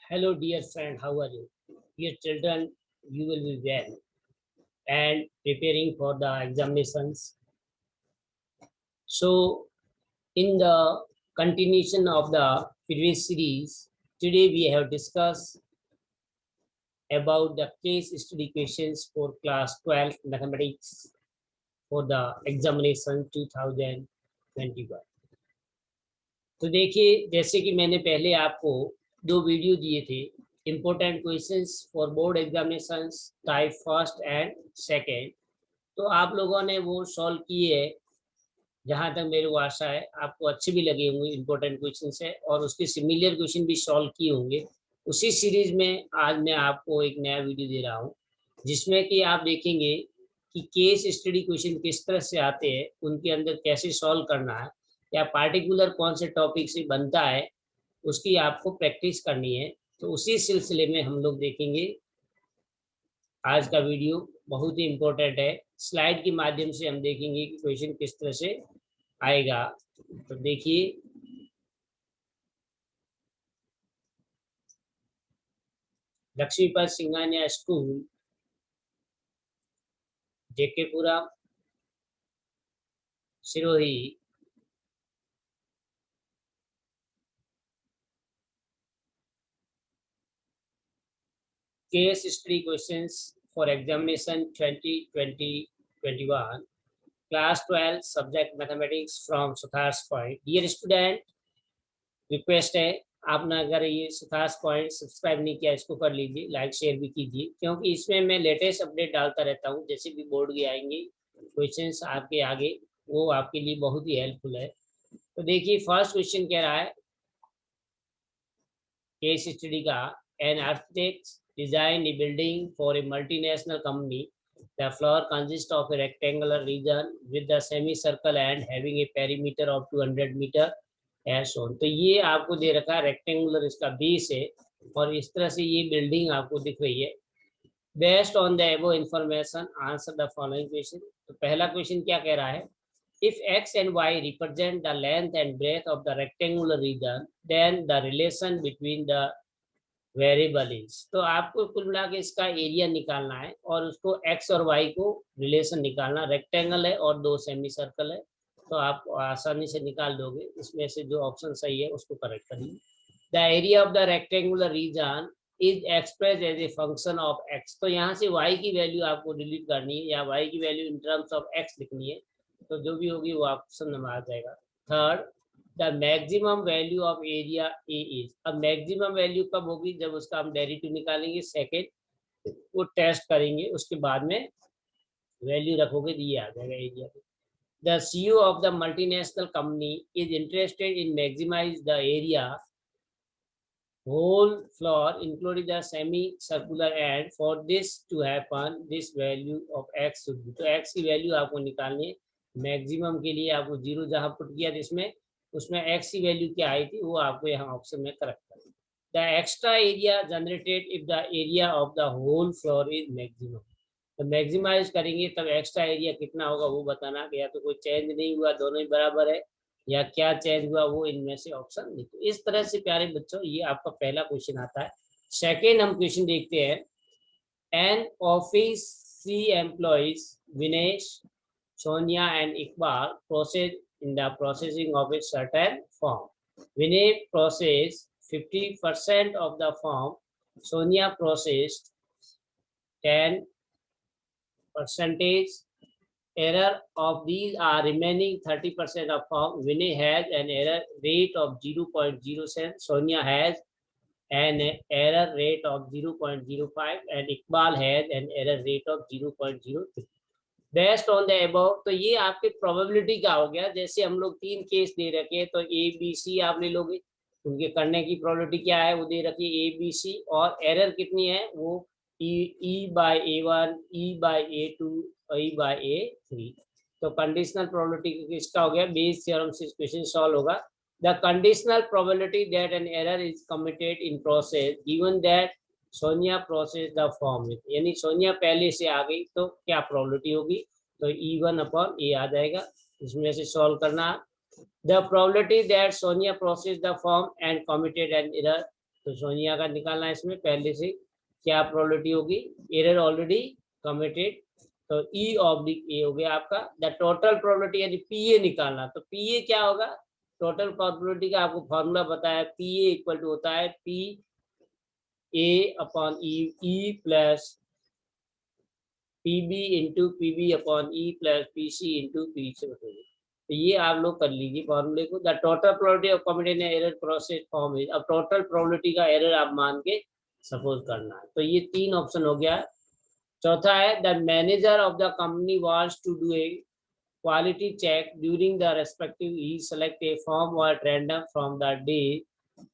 Hello, dear friend, how are you? Dear children, you will be well and preparing for the examinations. So, in the continuation of the previous series, today we have discussed about the case study questions for class 12 mathematics for the examination 2021. तो देखिए, जैसे कि मैंने पहले आपको दो video दिए थे, important questions for board examinations type first and second, तो आप लोगों ने वो सॉल्व किए है। जहाँ तक मेरे को आशा है आपको अच्छे भी लगे होंगे, इम्पोर्टेंट क्वेश्चन है और उसके सिमिलर क्वेश्चन भी सॉल्व किए होंगे। उसी सीरीज में आज मैं आपको एक नया वीडियो दे रहा हूँ, जिसमें कि आप देखेंगे कि केस स्टडी क्वेश्चन किस तरह से आते हैं, उनके अंदर कैसे सॉल्व करना है, या पार्टिकुलर कौन से टॉपिक से बनता है, उसकी आपको प्रैक्टिस करनी है। तो उसी सिलसिले में हम लोग देखेंगे आज का वीडियो, बहुत ही इम्पोर्टेंट है। स्लाइड के माध्यम से हम देखेंगे कि क्वेश्चन किस तरह से आएगा। तो देखिए, Lakshmipat Singhania school, Jekepura, Sirohi, case study questions for examination 2020-21, class 12 subject mathematics from Suthar's point. Dear student, request है, आपने अगर ये सुथार्स पॉइंट सब्सक्राइब नहीं किया, इसको कर लीजिए, लाइक शेयर भी कीजिए, क्योंकि इसमें मैं लेटेस्ट अपडेट डालता रहता हूँ। जैसे भी बोर्ड के आएंगे क्वेश्चंस आपके आगे, वो आपके लिए बहुत ही हेल्पफुल है। तो देखिए, फर्स्ट क्वेश्चन कह रहा है केस स्टडी का, an architect design a building for a multinational company, the floor consist of a rectangular region with the semicircle and having a perimeter of 200 metre as shown. तो ये आपको दे रखा है, rectangular इसका base है और इस तरह से ये बिल्डिंग आपको दिख रही है। बेस्ड ऑन द एबो information answer the following question. तो पहला क्वेश्चन क्या कह रहा है, if x and y represent the length and breadth of the rectangular region, then the relation between the variable is. तो आपको कुल मिला के इसका एरिया निकालना है और उसको एक्स और वाई को रिलेशन निकालना। रेक्टेंगल है और दो सेमी सर्कल है, तो आप आसानी से निकाल दोगे। इसमें से जो ऑप्शन सही है उसको करेक्ट करिए। The area of the rectangular region is express as a function of x. तो यहाँ से वाई की वैल्यू आपको डिलीट करनी है या वाई की value in terms of x लिखनी है, तो जो भी होगी वो ऑप्शन नंबर आ जाएगा। Third, the maximum value of area A is. अब मैक्सिमम वैल्यू कब होगी, जब उसका हम डेरिवेटिव निकालेंगे, सेकेंड वो टेस्ट करेंगे, उसके बाद में वैल्यू रखोगे तो ये आ जाएगा area. The CEO of the multinational company is interested in maximize the area whole floor including the semi-circular end. For this to happen, this value of x should be, तो x की value आपको निकालनी है। Maximum के लिए आपको zero जहां put किया था इसमें, उसमें x की वैल्यू क्या आई थी वो आपको यहाँ ऑप्शन में करेक्ट करना। The extra area generated if the area of the whole floor is maximum. तो मैक्सिमाइज करेंगे तब एक्स्ट्रा एरिया कितना होगा वो बताना। या तो कोई चेंज नहीं हुआ, दोनों ही बराबर है, या क्या चेंज हुआ, वो इनमें से ऑप्शन लिखो। इस तरह से प्यारे बच्चों ये आपका पहला क्वेश्चन आता है। सेकेंड हम क्वेश्चन देखते हैं। An office see employees Vinesh, Sonia and Iqbal process in the processing of a certain form. Vinay process 50% of the form, Sonia processed 10%. Error of these are remaining 30% of form. Vinay has an error rate of 0.07, Sonia has an error rate of 0.05 and Iqbal has an error rate of 0.03. Based on the above, तो ये आपके probability का हो गया। जैसे हम लोग तीन केस दे रखे हैं, तो ए बी सी आप ले लोगे, उनके करने की प्रोबेबिलिटी क्या है वो दे रखी है ए बी सी, और एरर कितनी है वो E by A one, E by A two, E by A three. तो कंडीशनल प्रोबेबिलिटी किसका हो गया, बेस थ्योरम से क्वेश्चन सॉल्व होगा। The conditional probability that an error is committed in process given that Sonia process the form, यानी सोनिया पहले से आ गई तो क्या प्रोबेबिलिटी होगी, तो E1 अपॉन ए आ जाएगा। इसमें से सॉल्व करना। The probability that Sonia process the form and committed an error तो सोनिया का निकालना है, इसमें पहले से क्या प्रोबेबिलिटी होगी, एरर ऑलरेडी कमिटेड, तो ई ऑब्लिक ए हो गया आपका। द टोटल प्रोबेबिलिटी यानी पीए निकालना, तो पीए क्या होगा, टोटल प्रोबेबिलिटी का आपको फॉर्मूला बताया, पीए इक्वल टू होता है P A upon E plus P B into P B upon E plus P C into P से बताइए। तो ये आप लोग कर लीजिए फॉर्मूले को। The total probability of committed error process form is, अब टोटल प्रोबेबिलिटी का एरर आप मान के सपोज करना है। तो ये 3 ऑप्शन हो गया। चौथा है the manager of the company wants to do a quality check during the respective, he select a form or random from the day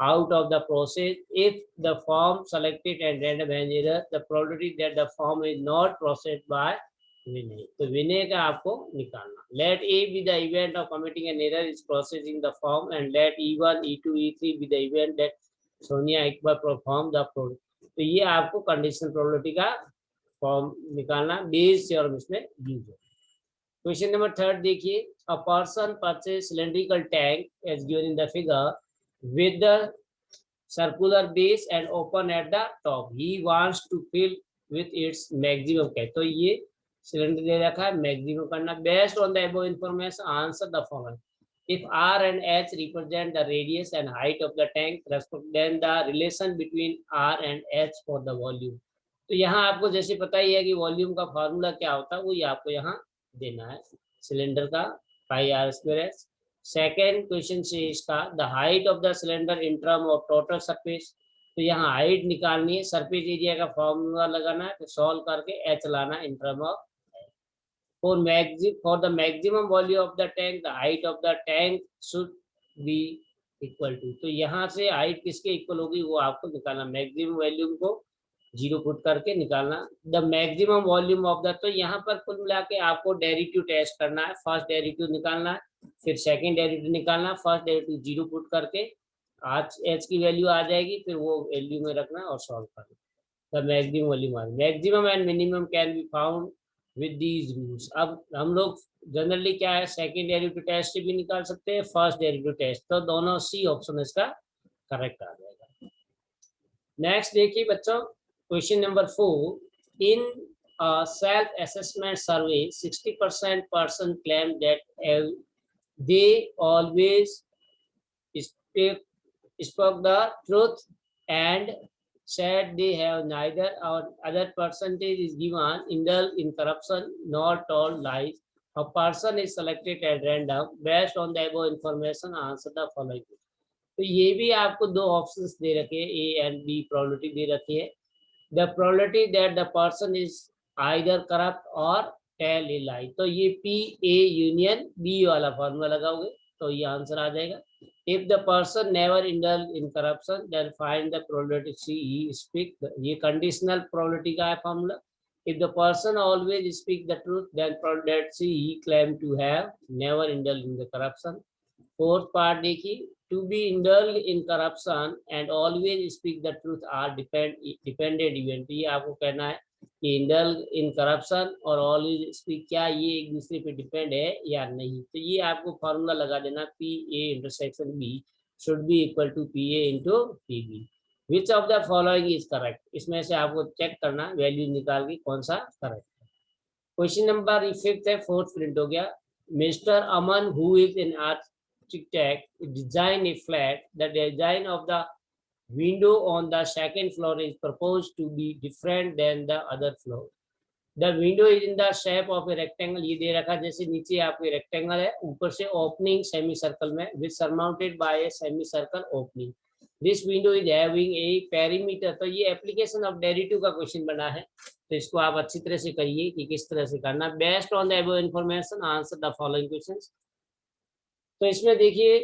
out of the process. If the form selected and random has error, the probability that the form is not processed by Vinay, तो विनय का आपको निकालना। Let A be the event of committing an error is processing the form, and let E1, E2, E3 be the event that Sonia Iqbal perform the product. तो ये आपको conditional probability का form निकालना Bayes theorem इसमें use है। Question number 3 देखिए, a person purchase cylindrical tank as given in the figure with the circular base and open at the top, he wants to fill with its maximum cap. तो ये cylinder दे रखा है, maximum करना। Based on the above information answer the following. If R and H represent the radius and height of the tank, then the relation between R and H for the volume। तो यहाँ आपको जैसे पता ही है कि volume का formula क्या होता है, वो ये आपको यहाँ देना है, सिलेंडर का pi r square h. Second question से इसका the height of the cylinder in term of total surface, तो यहाँ हाइट निकालनी है, सरफेस एरिया का फॉर्मूला लगाना है, तो सॉल्व करके एच लाना इन term of. For the maximum volume of the tank, the height of the tank should be equal to, तो यहाँ से हाइट किसके इक्वल होगी वो आपको निकालना, मैक्सिमम वॉल्यूम को 0 पुट करके निकालना। The maximum volume of the, तो यहाँ पर कुल मिला के आपको डेरिवेटिव टेस्ट करना है। फर्स्ट डेरिवेटिव निकालना है, फिर सेकंड डेरिवेटिव निकालना, फर्स्ट डेरिवेटिव 0 पुट करके एच की वैल्यू आ जाएगी, फिर वो वैल्यू में रखना और सॉल्व करना। The maximum volume, maximum and minimum can be found with these rules. अब हम लोग जनरली क्या है, सेकंड डेरिवेटिव टेस्ट से भी निकाल सकते हैं, फर्स्ट डेरिवेटिव टेस्ट, तो दोनों सी ऑप्शन इसका करेक्ट आ जाएगा। नेक्स्ट देखिए बच्चों, question number 4, in self assessment survey 60% person claim that they always spoke the truth and said they have neither or other percentage is given, indulge in corruption, nor told lies. A person is selected at random based on the above information, answer the following। तो ये भी आपको 2 options दे रखे हैं, A and B probability दे रखी है। The probability that the person is either corrupt और tell a लाई, तो ये पी ए यूनियन बी वाला फॉर्मूला लगाओगे तो ये आंसर आ जाएगा। If the person never indulge in corruption, then find the probability C he speak, ये conditional probability का है formula. If the person always speak the truth, then probability C he claim to have never indulged in the corruption। Fourth part देखिए, to be indulged in corruption and always speak the truth are dependent event। ये आपको कहना है कि indulge in corruption और always speak क्या ये एक दूसरे पे डिपेंड है या नहीं। तो ये आपको फॉर्मूला लगा देना, P A intersection B should be equal to P A into P B. Which of the following is correct, इसमें से आपको चेक करना, वैल्यू निकाल के कौन सा करेक्ट है। क्वेश्चन नंबर 5 है, फोर्थ प्रिंट हो गया। Mister Aman who is an architect design A flat, the design of the window on the second floor is proposed to be different than the other floor। The window is in the shape of a rectangle, ये दे रखा जैसे नीचे आपके rectangle है, ऊपर से opening semi circle में with surmounted by a semi circle opening। This window is having a perimeter, तो ये एप्लीकेशन ऑफ डेरिवेटिव का क्वेश्चन बना है, तो इसको आप अच्छी तरह से करिए कि किस तरह से करना। Based on the above information answer the following questions. तो इसमें देखिए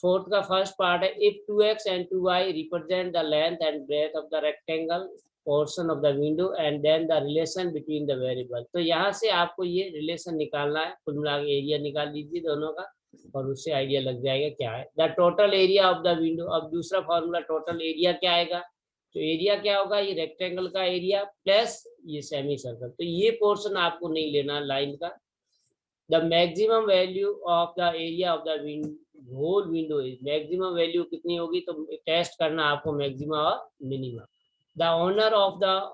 फोर्थ का फर्स्ट पार्ट है, if 2x and 2y represent the length and breadth of the rectangle portion of the window and then the relation between the variable। तो यहाँ से आपको ये रिलेशन निकालना है, कुल मिला के एरिया निकाल लीजिए दोनों का और उससे आइडिया लग जाएगा क्या है। The total area of the window, अब दूसरा फॉर्मूला टोटल एरिया क्या आएगा, तो एरिया क्या होगा, ये रेक्टेंगल का एरिया प्लस ये सेमी सर्कल, तो ये पोर्शन आपको नहीं लेना लाइन का। The maximum value of the area of the whole window is, maximum value कितनी होगी, तो टेस्ट करना आपको मैक्सिमम और minimum. The owner of the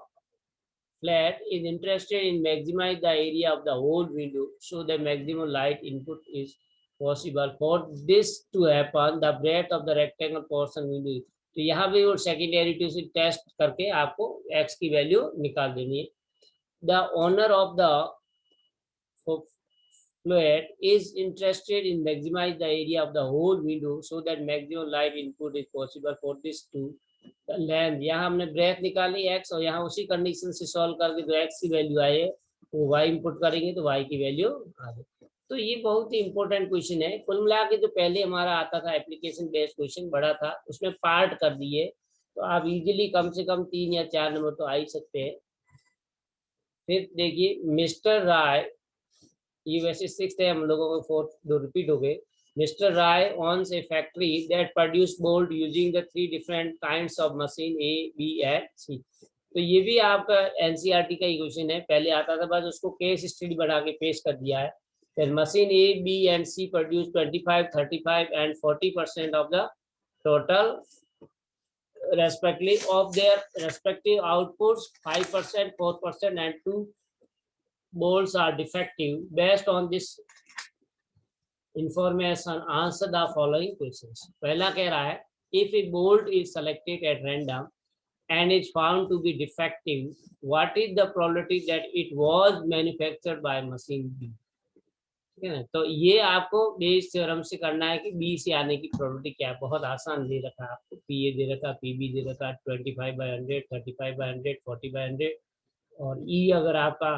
flat is interested in maximize the area of the whole window so the maximum light input is possible. For this to happen, the breadth of the rectangle portion window is, तो यहाँ भी वो secondary to से test करके आपको x की value निकाल देनी है। The owner of the fluid is interested in maximize the area of the whole window so that maximum light input is possible. For this to length, यहाँ हमने breath निकाली x और यहाँ उसी कंडीशन से सॉल्व करके जो x की वैल्यू आए वो y इनपुट करेंगे तो y की वैल्यू आ गई। तो ये बहुत ही इंपॉर्टेंट क्वेश्चन है। कुल मिला के जो पहले हमारा आता था एप्लीकेशन बेस्ड क्वेश्चन बड़ा था, उसमें पार्ट कर दिए, तो आप इजीली कम से कम 3 या 4 नंबर तो आ ही सकते हैं। फिर देखिए मिस्टर राय, ये वैसे 6th है, हम लोगों को 4th 2 रिपीट हो गए। Mr. Rai owns a factory that produce bolt using the 3 different kinds of machine A, B and C. तो ये भी आपका एनसीईआरटी का ही क्वेश्चन है, पहले आता था, बस उसको केस स्टडी बना के पेश कर दिया है। फिर machine A, B and C produce 25, 35 and 40% of the total respectively of their respective outputs. 5%, 4% and 2 bolts are defective. Based on this information, answer the following questions. पहला कह रहा है, if a bolt is selected at random and is found to be defective, what is the probability that it was manufactured by machine B? ठीक है ना, तो ये आपको बेस थ्योरम से करना है कि बी से आने की प्रोबेबिलिटी क्या है। बहुत आसान दे रखा है आपको, पी ए दे रखा, पी बी दे रखा, 25/100, 35/100, 40/100, और ई अगर आपका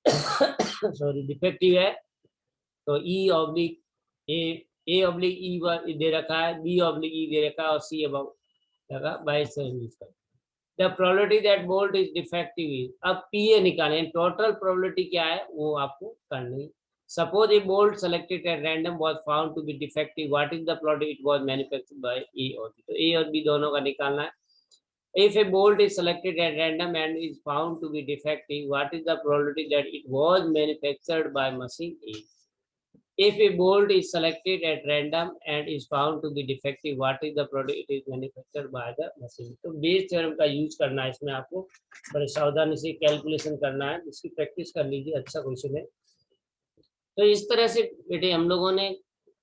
सॉरी डिफेक्टिव है तो ई ऑब्लिक ए ऑब्लिक ई दे रखा है, बी ऑब्लिक ई दे रखा है, और सी अब लगा 22 यूज कर। The probability that bolt is defective is, अब पी ए निकालें, टोटल प्रोबेबिलिटी क्या है वो आपको करनी। Suppose a bolt selected at random was found to be defective, what is the probability it was manufactured by A or B, तो ए or B दोनों का निकालना है। If a bolt is selected at random and is found to be defective, what is the probability that it was manufactured by machine A? If a bolt is selected at random and is found to be defective, what is the probability it is manufactured by the machine? तो Bayes theorem का use करना है इसमें, आपको बड़े सावधानी से calculation करना है, इसकी प्रैक्टिस कर लीजिए, अच्छा क्वेश्चन है। तो इस तरह से बेटे हम लोगों ने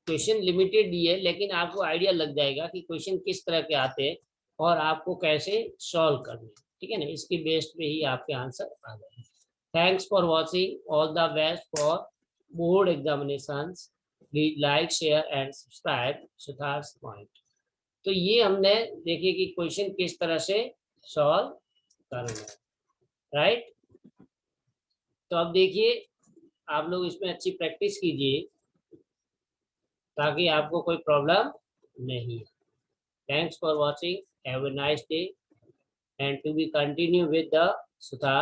क्वेश्चन लिमिटेड दिए, लेकिन आपको आइडिया लग जाएगा कि क्वेश्चन किस तरह के आते हैं और आपको कैसे सॉल्व करने, ठीक है ना, इसकी बेस्ड पे ही आपके आंसर आ जाएंगे। Thanks for watching, all the best for board examinations, please like share and subscribe Sudhar's point. तो ये हमने देखिए कि क्वेश्चन किस तरह से सॉल्व करना है, राइट। तो अब देखिए आप लोग इसमें अच्छी प्रैक्टिस कीजिए ताकि आपको कोई प्रॉब्लम नहीं है। Thanks for watching. Have a nice day and to be continue with the Suthar.